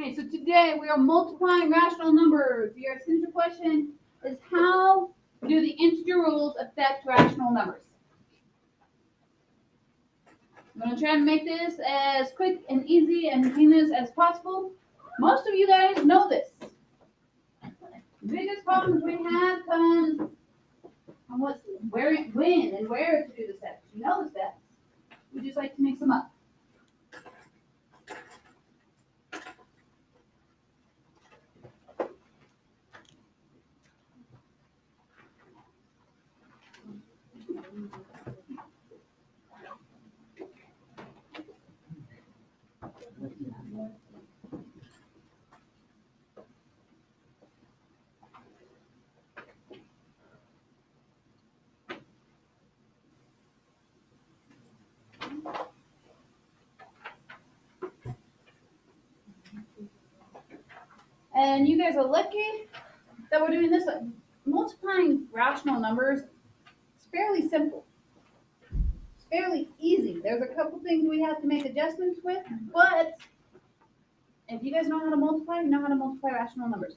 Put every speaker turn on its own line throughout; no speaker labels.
Okay, so today we are multiplying rational numbers. Your essential question is how do the integer rules affect rational numbers? I'm going to try to make this as quick and easy and painless as possible. Most of you guys know this. The biggest problems we have comes on when and where to do the steps. You know the steps. We just like to mix them up. And you guys are lucky that we're doing this. Multiplying rational numbers is fairly simple. It's fairly easy. There's a couple things we have to make adjustments with, but if you guys know how to multiply, you know how to multiply rational numbers.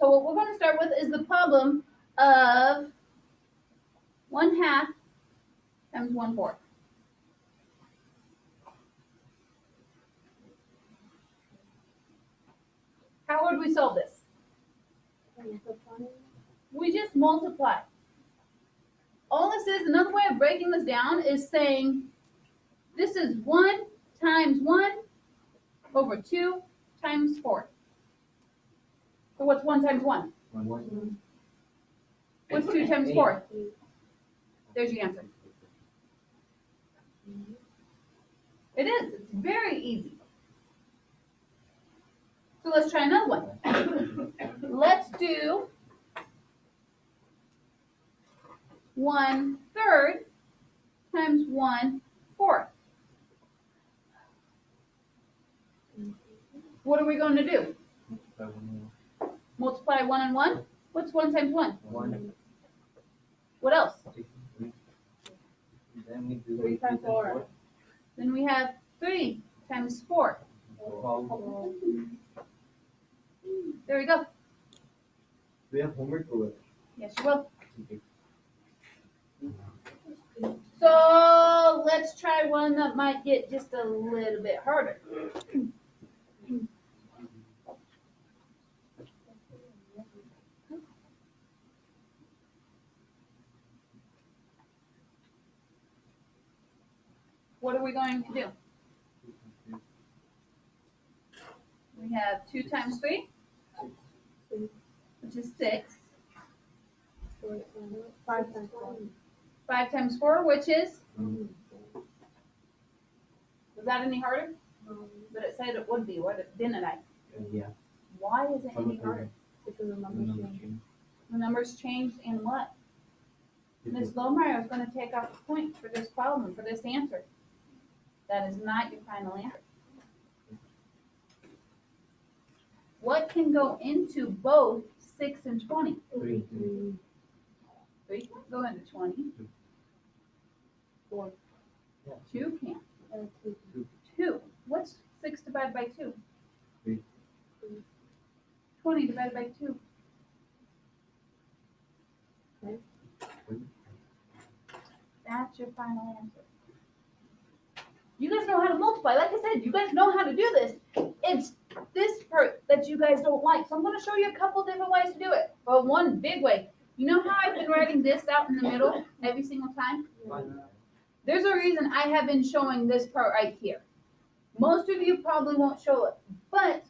So what we're going to start with is the problem of 1/2 times 1/4. How would we solve this? We just multiply. All this is, another way of breaking this down is saying this is 1 times 1 over 2 times 4. So what's 1 times 1?
1.
What's 2 times 4? There's your answer. It is. It's very easy. So let's try another one. Let's do 1/3 times 1/4. What are we going to do? Multiply 1 and 1? What's 1 times 1?
1.
What else?
Then we do
3 times 4.
Then we have 3 times 4.
12.
There we go.
We have homework for it.
Yes, you will. So let's try one that might get just a little bit harder. What are we going to do? We have 2 times 3, which is 6.
5 times 4.
5 times 4, which is? Was that any harder? But it said it would be, didn't I?
Yeah.
Why is it any harder?
Because the numbers change.
The numbers changed in what? Ms. Lohmeyer is going to take off a point for this problem, for this answer. That is not your final answer. What can go into both 6 and 20?
3.
3 can go into 20.
4.
2 can't.
2.
2. What's 6 divided by 2?
3.
20 divided by 2.
Okay.
That's your final answer. You guys know how to multiply. Like I said, you guys know how to do this. It's this part that you guys don't like. So I'm going to show you a couple different ways to do it. But one big way. You know how I've been writing this out in the middle every single time? There's a reason I have been showing this part right here. Most of you probably won't show it. But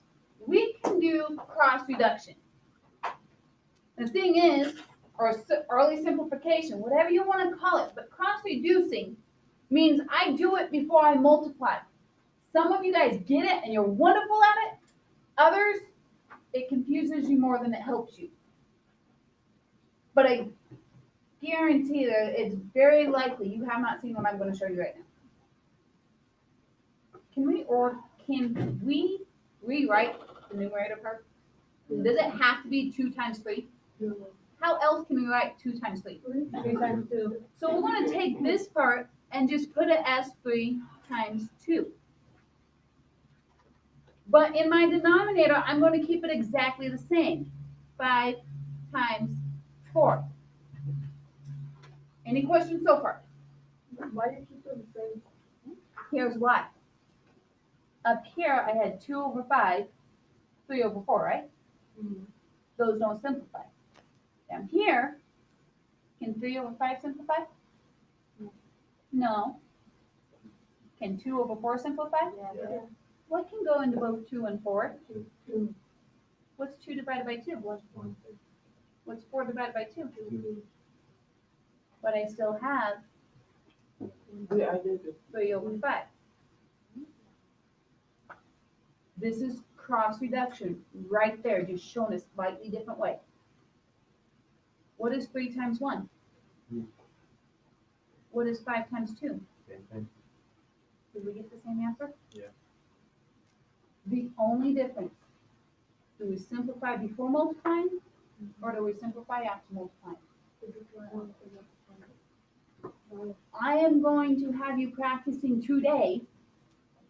we can do cross reduction. The thing is, or early simplification, whatever you want to call it, but cross reducing means I do it before I multiply. Some of you guys get it and you're wonderful at it. Others, it confuses you more than it helps you. But I guarantee that it's very likely you have not seen what I'm going to show you right now. Can we rewrite the numerator part? Does it have to be 2 times 3? How else can we write 2 times 3?
3 times 2.
So we're going to take this part and just put it as 3 times 2. But in my denominator, I'm going to keep it exactly the same. 5 times 4. Any questions so far?
Why do you keep them the same?
Here's why. Up here, I had 2 over 5, 3 over 4, right? Those don't simplify. Down here, can 3 over 5 simplify? No. Can 2 over 4 simplify?
Yeah.
What can go into both 2 and 4?
2.
What's 2 divided by 2?
1.
What's 4 divided by 2?
2.
But I still have
Yeah, I did it.
3 over 5. This is cross reduction right there, just shown a slightly different way. What is 3 times 1? What is 5 times 2?
Same thing.
Did we get the same answer?
Yeah.
The only difference, do we simplify before multiplying or do we simplify after multiplying? I am going to have you practicing today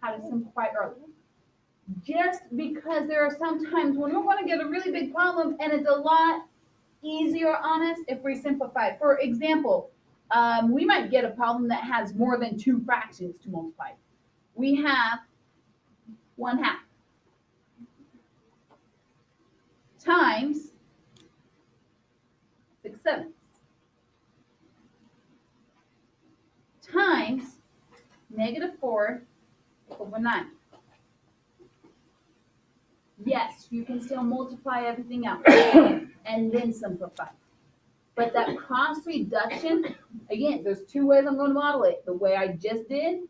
how to simplify early. Just because there are some times when we're going to get a really big problem and it's a lot easier on us if we simplify. For example, we might get a problem that has more than 2 fractions to multiply. We have 1/2 times 6/7 times -4 over 9. Yes, you can still multiply everything out and then simplify. But that cross reduction, again, there's 2 ways I'm going to model it. The way I just did,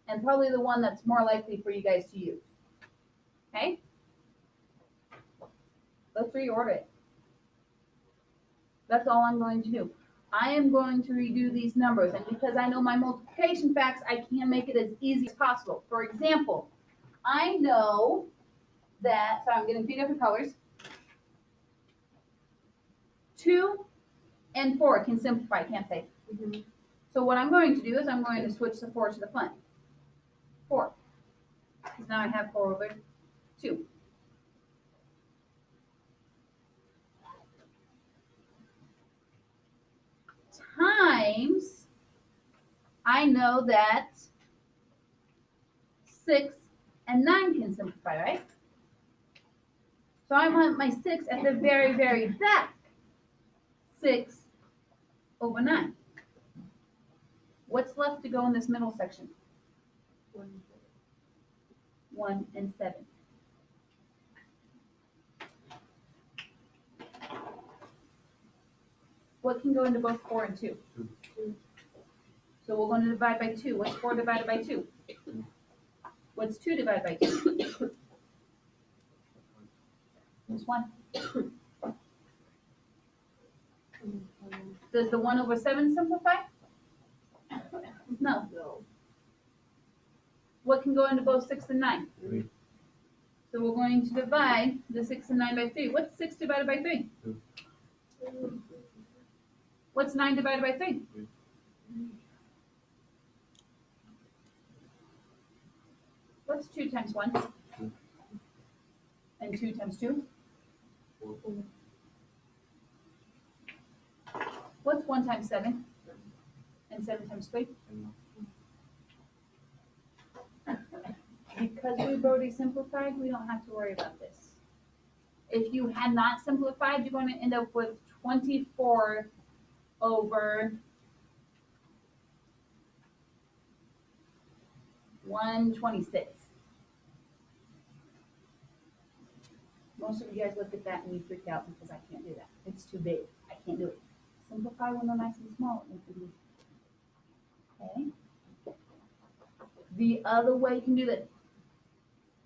and probably the one that's more likely for you guys to use. Okay? Let's reorder it. That's all I'm going to do. I am going to redo these numbers, and because I know my multiplication facts, I can make it as easy as possible. For example, I know that, so I'm getting 3 different colors. 2 and 4 can simplify, can't they? So what I'm going to do is I'm going to switch the 4 to the front. 4. Because now I have 4 over 2. Times, I know that 6 and 9 can simplify, right? So I want my 6 at the very, very back. 6 over 9. What's left to go in this middle section? 1 and 7. What can go into both 4 and 2?
2.
So we're going to divide by 2. What's 4 divided by 2? What's 2 divided by 2? It's 1. Does the 1 over 7 simplify? No. What can go into both 6 and 9?
3.
So we're going to divide the 6 and 9 by 3. What's 6 divided by 3?
2.
What's 9 divided by 3?
3.
What's 2 times 1?
2.
And 2 times 2?
4.
What's 1 times 7? And 7 times 3? Because we've already simplified, we don't have to worry about this. If you had not simplified, you're going to end up with 24 over 126. Most of you guys look at that and you freak out because I can't do that. It's too big. I can't do it. Simplify when they're nice and small. Okay. The other way you can do that,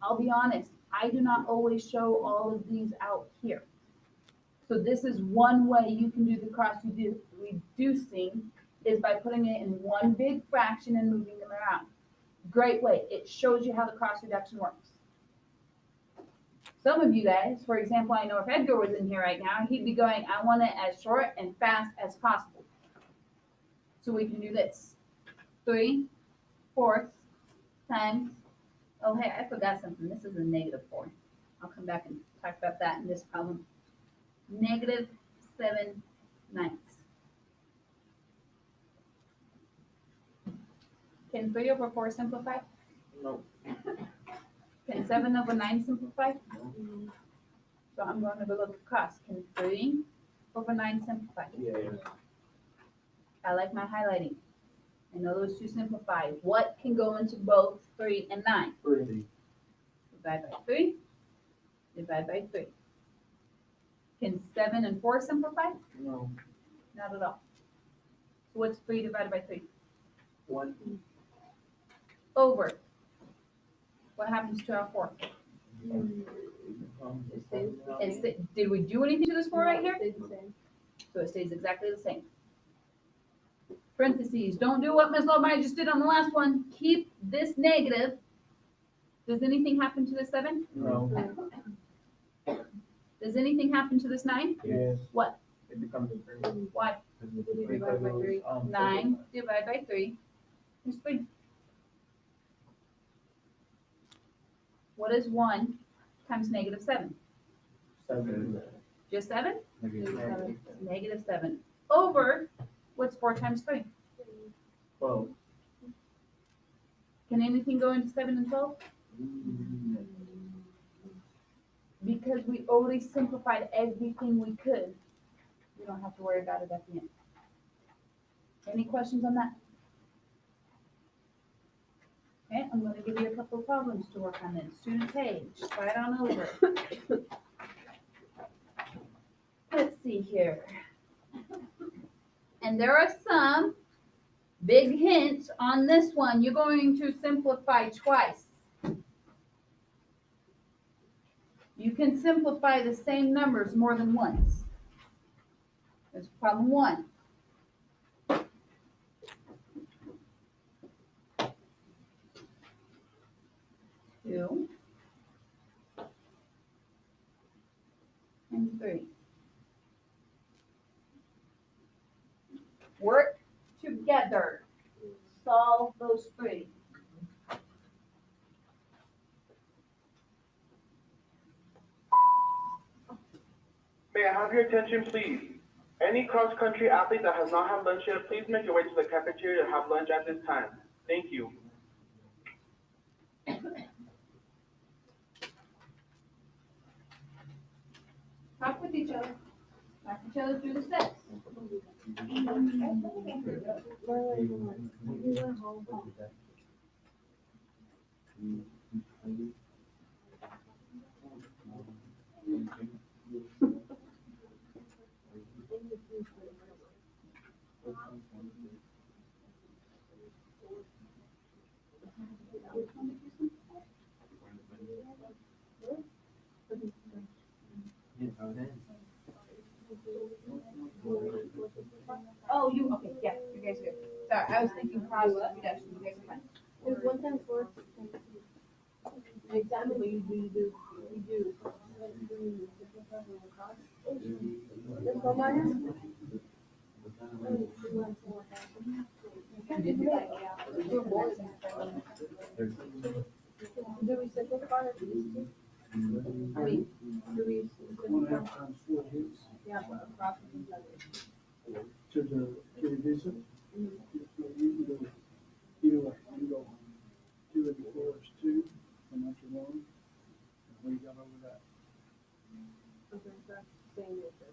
I'll be honest, I do not always show all of these out here. So this is one way you can do the cross reducing is by putting it in one big fraction and moving them around. Great way. It shows you how the cross reduction works. Some of you guys, for example, I know if Edgar was in here right now, he'd be going, I want it as short and fast as possible. So we can do this. 3/4 times Oh, hey, I forgot something. This is a -4. I'll come back and talk about that in this problem. -7/9. Can 3/4 simplify?
No.
Can 7/9 simplify? So I'm going to go look across. Can 3/9 simplify?
Yeah.
I like my highlighting. I know those two simplify. What can go into both 3 and 9?
3.
Divide by 3. Divide by 3. Can 7 and 4 simplify?
No.
Not at all. So what's 3 divided by 3?
1.
Over. What happens to our 4? Did we do anything to this 4 right here?
Stayed the same.
So it stays exactly the same. Parentheses, don't do what Ms. Lombardi just did on the last one. Keep this negative. Does anything happen to this 7?
No.
Does anything happen to this 9?
Yes.
What?
It becomes a 3.
Why?
Because it was,
9 divided by 3 is 3. What is 1 times -7?
7.
Just 7?
Negative.
-7. Over, what's 4 times 3?
12.
Can anything go into 7 and 12? Because we already simplified everything we could. We don't have to worry about it at the end. Any questions on that? Okay, I'm gonna give you a couple of problems to work on then. Student page, slide on over. Let's see here. And there are some big hints on this one. You're going to simplify twice. You can simplify the same numbers more than once. That's problem 1. Two. And 3. Work together. Solve those 3.
May I have your attention, please? Any cross-country athlete that has not had lunch yet, please make your way to the cafeteria to have lunch at this time. Thank you.
Talk with each other. Talk each other through the steps. Oh, okay, yeah, you guys are good. Sorry, I was thinking cross reduction, you guys are fine.
It's 1 times 4. Exactly, you do. Ms. Lombardi? Do we simplify it?
I mean,
Do we simplify? Yeah, but across the other.
To reduce it. You can go, either way, you can go 2 and 4 is 2, and that's 1. And what do you got over that?
Okay, so that's the same as that.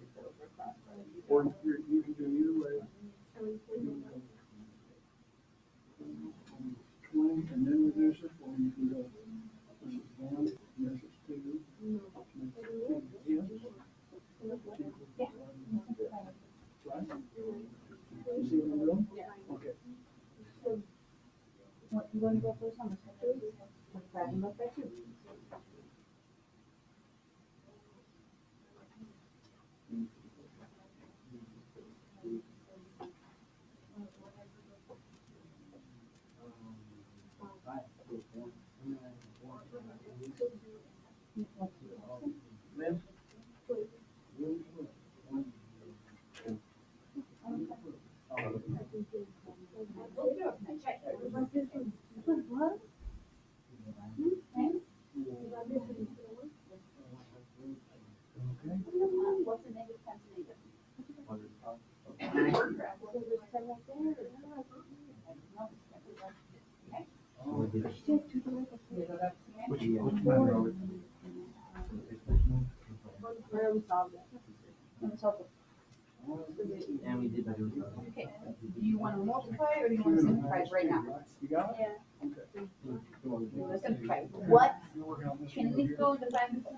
It's over across, right?
Or you can do either way.
And we
You can go 20 and then reduce it, or you can go, this is 1, and this is 2.
No.
Yes. Right? You see what I'm doing?
Yeah.
Okay.
what, you want to go first on this one? Divide them up by 2.
Ma'am? Which one, Robert?
Where we solved it.
And we did that.
Okay, do you want to multiply or do you want to simplify right now?
You got it?
Yeah.
Okay.
Let's simplify. What
You're working on this
can
one
we
here.
go into 5 and 10?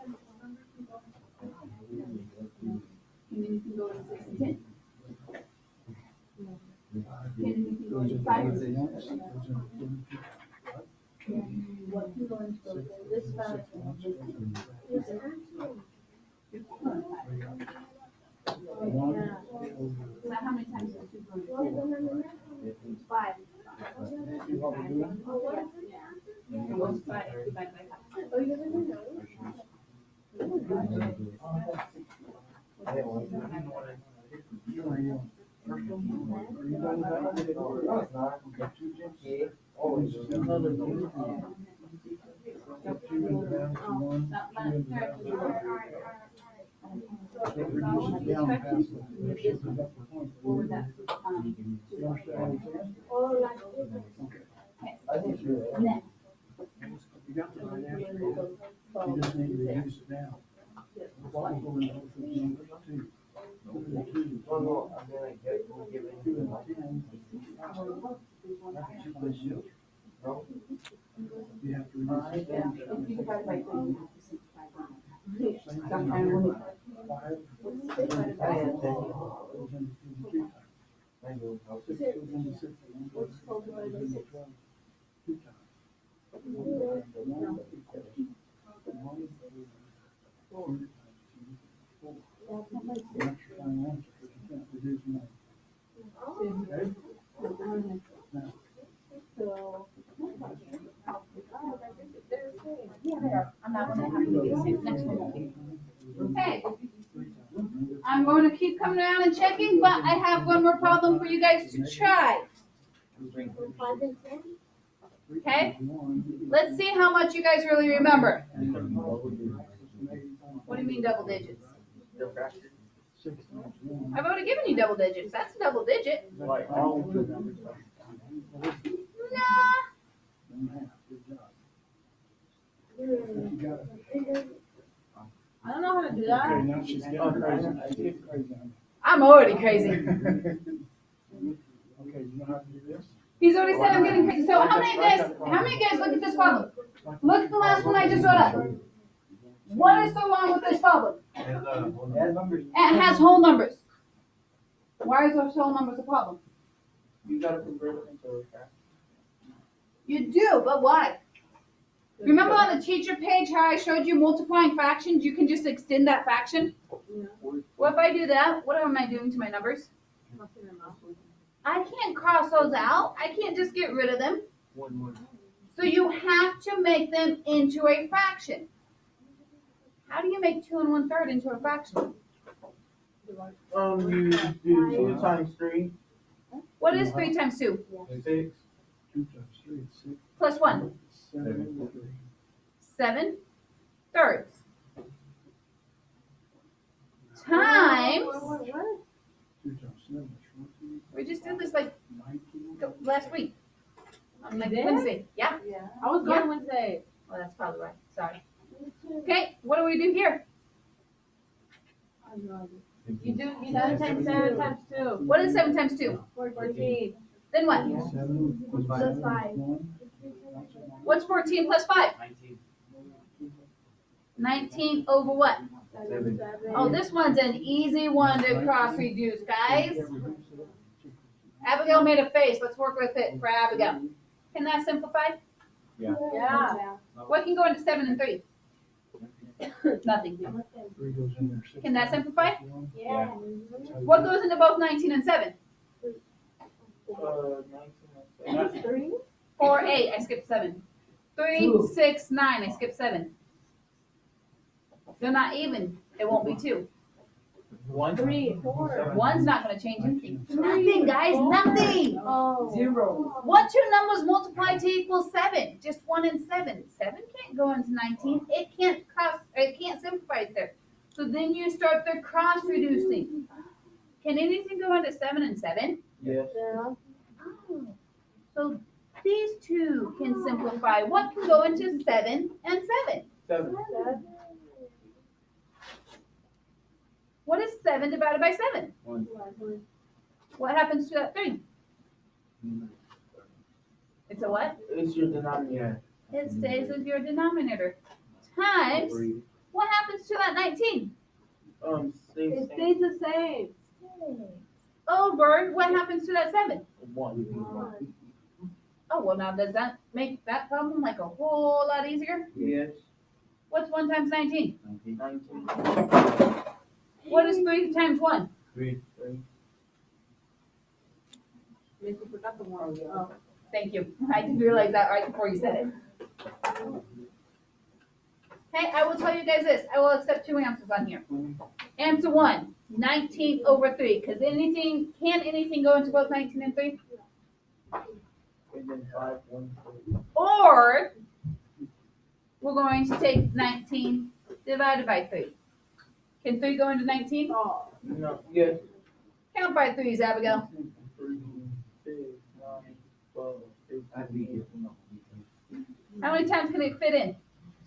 And then you can go to 6 and 10. Can we go into 5 and 6? What can go into this 5 and this 6? Now, how many times is 2 going to 5.
You want me to do it?
What's 5 divided by 5?
You are you. Are you done with that?
No, it's not.
Okay, two tenths.
Yeah. Always.
Two in the balance and one,
Not
two in the
much.
balance. So it reduces down past the. That's the point.
What was that?
You understand what I'm saying? Okay.
I think you're.
Next.
You got the right answer. You just need to reduce it down. What will go in both of these numbers? Two. Two and the two.
No, no, I'm gonna get, we'll give it.
Two and the 10. That's two plus zero.
No?
You have to reduce it down.
If you divide by 3, you have to simplify.
Same thing.
Sometimes when we-
Five
I am ten.
goes into two times.
I do.
Six goes into 6. One goes into 12. Two times. One times one equals one over 2 times 2, 4. That's your final answer, but you can't reduce one. Okay? Now,
Yeah, they are. I'm not gonna have to do the same. Next one won't be. Okay, I'm going to keep coming around and checking, but I have one more problem for you guys to try. Okay? Let's see how much you guys really remember. What do you mean double digits?
The fraction.
6 times 1.
I've already given you double digits. That's a double digit.
Like all of them.
Nah.
1/2. Good job. You got it.
I don't know how to do
Okay,
that.
now she's getting crazy. She's getting crazy on
I'm already crazy.
you. Okay, you know how to do this?
He's already said I'm getting crazy. So how many of you guys look at this problem? Look at the last one I just wrote up. What is so wrong with this problem?
Add numbers.
It has whole numbers. Why is those whole numbers a problem?
You gotta convert it into a fraction.
You do, but why? Remember on the teacher page how I showed you multiplying fractions? You can just extend that fraction. Well, if I do that, what am I doing to my numbers? I can't cross those out. I can't just get rid of them.
One.
So you have to make them into a fraction. How do you make 2 1/3 into a fraction?
You do 2 times 3.
What is 3 times 2?
6.
2 times 3 is 6.
Plus 1.
7 over 3.
7 thirds. Times.
2 times 7 is 14.
We just did this like
19.
last week. On like
did?
Wednesday. Yeah.
I was
Yeah.
gone Wednesday.
Well, that's probably right. Sorry. Okay, what do we do here?
You do 7 times 7 times 2.
What is 7 times 2?
14.
Then what?
7
Plus
plus
5.
1.
What's 14 plus 5? 19 over what?
7.
Oh, this one's an easy one to cross reduce, guys. Abigail made a face. Let's work with it for Abigail. Can that simplify?
Yeah.
What can go into 7 and 3? Nothing.
3 goes in there. 6
Can that simplify?
plus 1.
Yeah.
What goes into both 19 and 7?
19.
3.
4, 8. I skipped 7. 3, 6, 9. I skipped 7. They're not even. It won't be 2.
1.
3, 4.
1's not going to change anything. Nothing, guys. Nothing.
Oh.
0.
What two numbers multiply to equal 7? Just 1 and 7. 7 can't go into 19. It can't cross. It can't simplify it there. So then you start the cross reducing. Can anything go into 7 and 7?
Yes.
Yeah.
Oh. So these two can simplify. What can go into 7 and 7?
7.
What is 7 divided by 7?
One.
What happens to that 3? It's a what?
It's your denominator.
It stays as your denominator. Times, what happens to that 19?
Stays
It
same.
stays the same.
Over, what happens to that 7?
1.
Oh, well, now does that make that problem like a whole lot easier?
Yes.
What's 1 times 19?
19.
What is 3 times 1?
3.
Maybe you forgot the one. Oh.
Thank you. I didn't realize that right before you said it. Okay, I will tell you guys this. I will accept 2 answers on here. Answer 1, 19 over 3. Because can anything go into both 19 and 3?
And then 5, 1, 3.
Or we're going to take 19 divided by 3. Can 3 go into 19?
Oh.
No. Yes.
Count by 3s, Abigail.
3, 6, 9, 12, 18,
How many times can it fit in?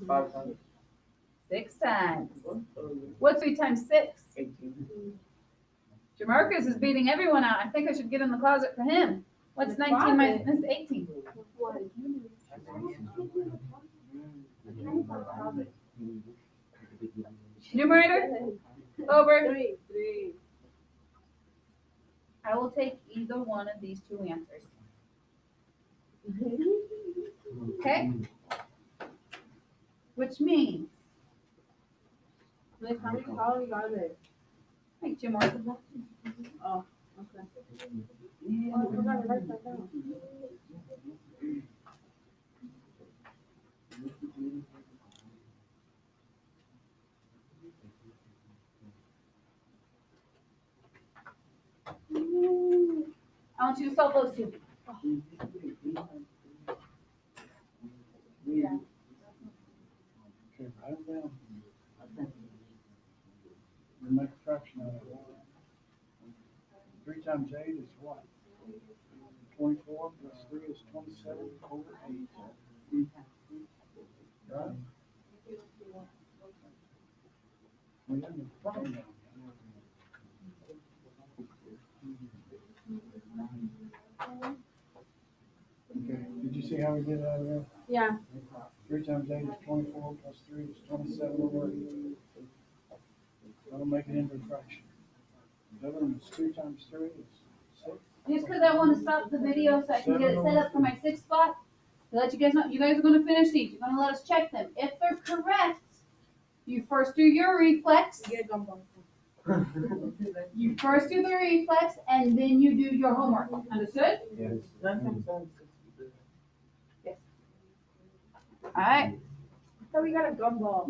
5 times
6 times. What's 3 times 6?
18.
Jamarcus is beating everyone out. I think I should get in the closet for him. What's 19 minus 18? Numerator? Over.
3.
I will take either one of these 2 answers. Okay? Which means,
Like, how many columns are there?
like Jamarcus.
Oh, okay. Oh, I forgot to write that down.
I want you to solve those 2.
Okay, write it down. You make a fraction out of it. 3 times 8 is what? 24 plus 3 is 27 over 8. Right? We have a problem now. Okay, did you see how we did it out of there?
Yeah.
3 times 8 is 24, plus 3 is 27 over 8. That'll make it into a fraction. The other one is 2 times 3 is 6.
Just because I want to stop the video so I can get it set up for my 6th spot, to let you guys know, you guys are going to finish these. You're going to let us check them. If they're correct, you first do your reflex.
Get gumbo.
You first do the reflex, and then you do your homework. Understood?
Yes. 9 times 7 is 6.
All right.
So we got a gumball.